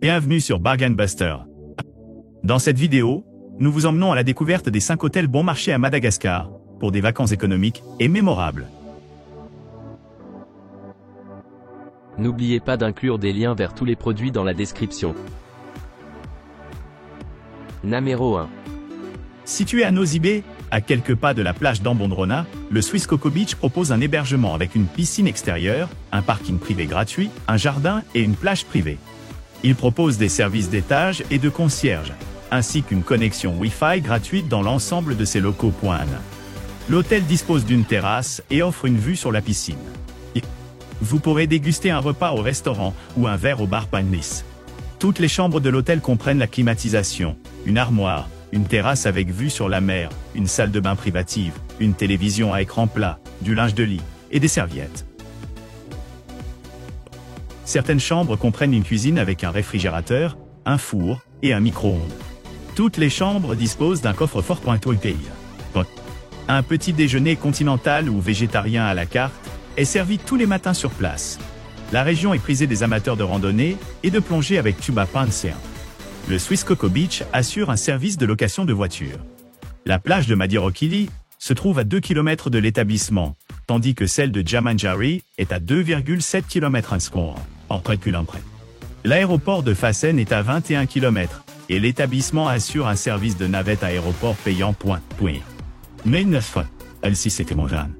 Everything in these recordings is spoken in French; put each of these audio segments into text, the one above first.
Bienvenue sur Bargain Buster. Dans cette vidéo, nous vous emmenons à la découverte des 5 hôtels bon marché à Madagascar, pour des vacances économiques et mémorables. N'oubliez pas d'inclure des liens vers tous les produits dans la description. Numéro 1. Situé à Nosy Be, à quelques pas de la plage d'Ambondrona, le Swiss Coco Beach propose un hébergement avec une piscine extérieure, un parking privé gratuit, un jardin et une plage privée. Il propose des services d'étage et de concierge, ainsi qu'une connexion Wi-Fi gratuite dans l'ensemble de ses locaux. L'hôtel dispose d'une terrasse et offre une vue sur la piscine. Vous pourrez déguster un repas au restaurant ou un verre au bar Nice. Toutes les chambres de l'hôtel comprennent la climatisation, une armoire, une terrasse avec vue sur la mer, une salle de bain privative, une télévision à écran plat, du linge de lit et des serviettes. Certaines chambres comprennent une cuisine avec un réfrigérateur, un four et un micro-ondes. Toutes les chambres disposent d'un coffre-fort Wi-Fi. Un petit déjeuner continental ou végétarien à la carte est servi tous les matins sur place. La région est prisée des amateurs de randonnée et de plongée avec tuba Pansean. Le Swiss Coco Beach assure un service de location de voitures. La plage de Madirokili se trouve à 2 km de l'établissement, tandis que celle de Jamanjari est à 2,7 km en calculant près. L'aéroport de Fassen est à 21 km, et l'établissement assure un service de navette aéroport payant. Mais 9 fois, elle-ci c'était mon jeune.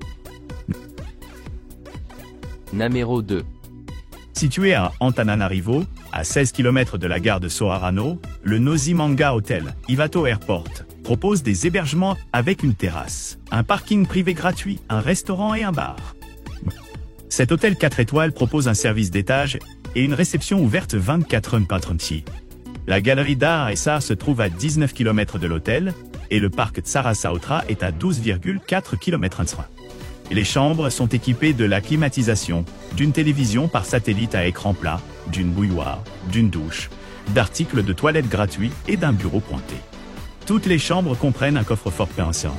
Numéro 2. Situé à Antananarivo, à 16 km de la gare de Soarano, le Nosy Manga Hotel, Ivato Airport, propose des hébergements avec une terrasse, un parking privé gratuit, un restaurant et un bar. Cet hôtel 4 étoiles propose un service d'étage et une réception ouverte 24h/36. La galerie d'art et ça se trouve à 19 km de l'hôtel et le parc Tsara Saotra est à 12,4 km/h. Les chambres sont équipées de la climatisation, d'une télévision par satellite à écran plat, d'une bouilloire, d'une douche, d'articles de toilette gratuits et d'un bureau pointé. Toutes les chambres comprennent un coffre-fort pensant.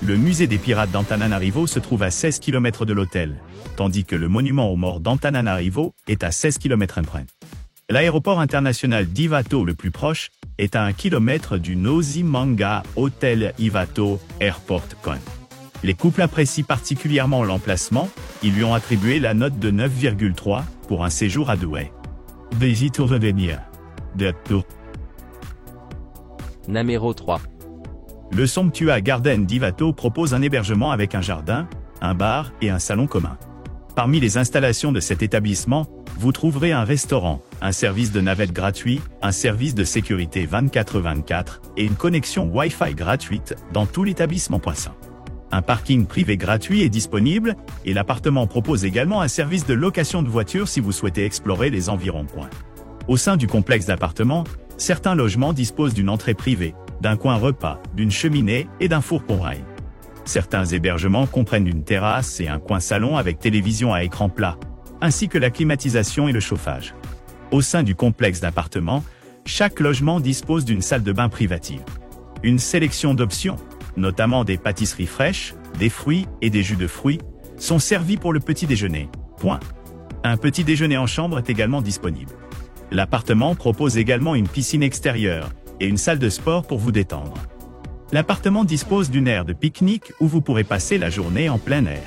Le musée des pirates d'Antananarivo se trouve à 16 km de l'hôtel, tandis que le monument aux morts d'Antananarivo est à 16 km. L'aéroport international d'Ivato le plus proche est à 1 km du Nosy Manga Hotel Ivato Airport. Les couples apprécient particulièrement l'emplacement, ils lui ont attribué la note de 9,3 pour un séjour à Douai. Numéro 3. Le Somptua Garden d'Ivato propose un hébergement avec un jardin, un bar et un salon commun. Parmi les installations de cet établissement, vous trouverez un restaurant, un service de navette gratuit, un service de sécurité 24/24 et une connexion Wi-Fi gratuite dans tout l'établissement. Un parking privé gratuit est disponible et l'appartement propose également un service de location de voitures si vous souhaitez explorer les environs. Au sein du complexe d'appartements, certains logements disposent d'une entrée privée, d'un coin repas, d'une cheminée et d'un four pour rail. Certains hébergements comprennent une terrasse et un coin salon avec télévision à écran plat, ainsi que la climatisation et le chauffage. Au sein du complexe d'appartements, chaque logement dispose d'une salle de bain privative. Une sélection d'options, notamment des pâtisseries fraîches, des fruits et des jus de fruits, sont servis pour le petit déjeuner. Un petit déjeuner en chambre est également disponible. L'appartement propose également une piscine extérieure et une salle de sport pour vous détendre. L'appartement dispose d'une aire de pique-nique où vous pourrez passer la journée en plein air.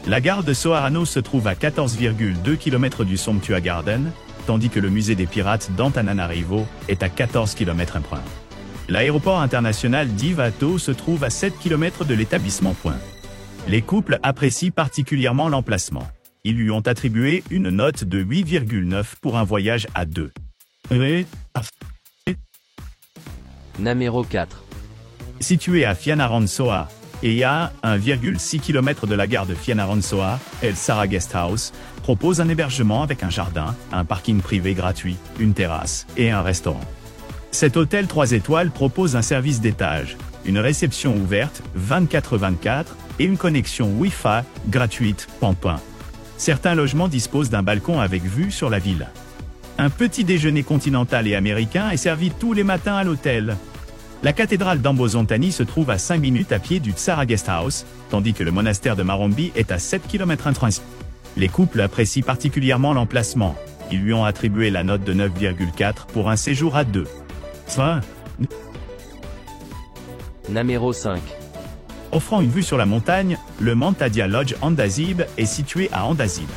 La gare de Soarano se trouve à 14,2 km du Somptua Garden, tandis que le musée des pirates d'Antananarivo est à 14 km. L'aéroport international d'Ivato se trouve à 7 km de l'établissement. Les couples apprécient particulièrement l'emplacement. Ils lui ont attribué une note de 8,9 pour un voyage à deux. Numéro 4. Situé à Fianarantsoa et à 1,6 km de la gare de Fianarantsoa, El Sara Guest House propose un hébergement avec un jardin, un parking privé gratuit, une terrasse et un restaurant. Cet hôtel 3 étoiles propose un service d'étage, une réception ouverte 24/24 et une connexion Wi-Fi gratuite. Certains logements disposent d'un balcon avec vue sur la ville. Un petit déjeuner continental et américain est servi tous les matins à l'hôtel. La cathédrale d'Ambozontani se trouve à 5 minutes à pied du Tsara Guest House, tandis que le monastère de Marombi est à 7 km. Les couples apprécient particulièrement l'emplacement. Ils lui ont attribué la note de 9,4 pour un séjour à 2. Enfin, Numéro 5. offrant une vue sur la montagne, le Mantadia Lodge Andazib est situé à Andazib.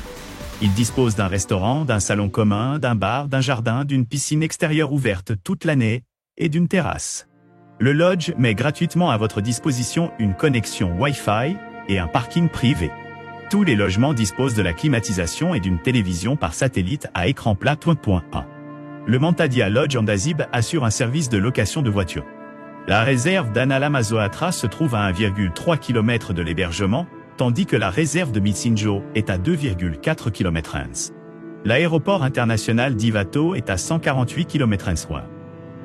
Il dispose d'un restaurant, d'un salon commun, d'un bar, d'un jardin, d'une piscine extérieure ouverte toute l'année et d'une terrasse. Le lodge met gratuitement à votre disposition une connexion Wi-Fi et un parking privé. Tous les logements disposent de la climatisation et d'une télévision par satellite à écran plat 3.1. Le Mantadia Lodge Andazib assure un service de location de voitures. La réserve d'Analamazoatra se trouve à 1,3 km de l'hébergement, tandis que la réserve de Mitsinjo est à 2,4 km/h. L'aéroport international d'Ivato est à 148 km/h.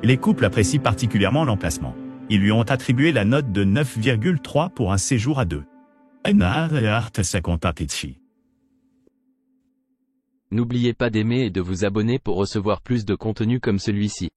Les couples apprécient particulièrement l'emplacement. Ils lui ont attribué la note de 9,3 pour un séjour à 2. N'oubliez pas d'aimer et de vous abonner pour recevoir plus de contenu comme celui-ci.